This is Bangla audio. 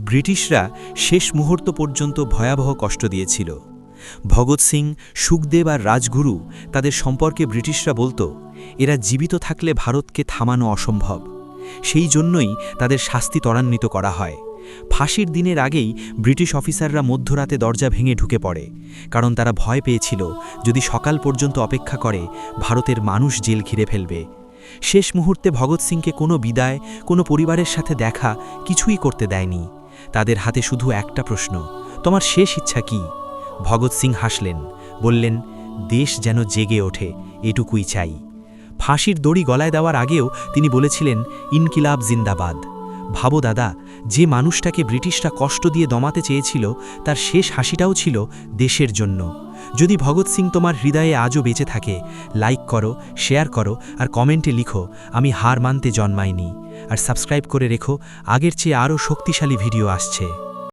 ব্রিটিশরা শেষ মুহূর্ত পর্যন্ত ভয়াবহ কষ্ট দিয়েছিল। ভগৎ সিং, সুখদেব আর রাজগুরু তাদের সম্পর্কে ব্রিটিশরা বলতো, এরা জীবিত থাকলে ভারতকে থামানো অসম্ভব। সেই জন্যই তাদের শাস্তি ত্বরান্বিত করা হয়। ফাঁসির দিনের আগেই ব্রিটিশ অফিসাররা মধ্যরাতে দরজা ভেঙে ঢুকে পড়ে, কারণ তারা ভয় পেয়েছিল যদি সকাল পর্যন্ত অপেক্ষা করে ভারতের মানুষ জেল ঘিরে ফেলবে। শেষ মুহূর্তে ভগৎ সিংকে কোনো বিদায়, কোনো পরিবারের সাথে দেখা কিছুই করতে দেয়নি। তাদের হাতে শুধু একটা প্রশ্ন, তোমার শেষ ইচ্ছা কি? ভগৎ সিং হাসলেন, বললেন, দেশ যেন জেগে ওঠে, এটুকুই চাই। ফাঁসির দড়ি গলায় দেওয়ার আগেও তিনি বলেছিলেন, ইনকিলাব জিন্দাবাদ। ভাবো দাদা, যে মানুষটাকে ব্রিটিশরা কষ্ট দিয়ে দমাতে চেয়েছিল, তার শেষ হাসিটাও ছিল দেশের জন্য। যদি ভগৎ সিং তোমার হৃদয়ে আজও বেঁচে থাকে, লাইক করো, শেয়ার করো আর কমেন্টে লিখো, আমি হার মানতে জন্মাইনি। আর সাবস্ক্রাইব করে রেখো, আগের চেয়ে আরও শক্তিশালী ভিডিও আসছে।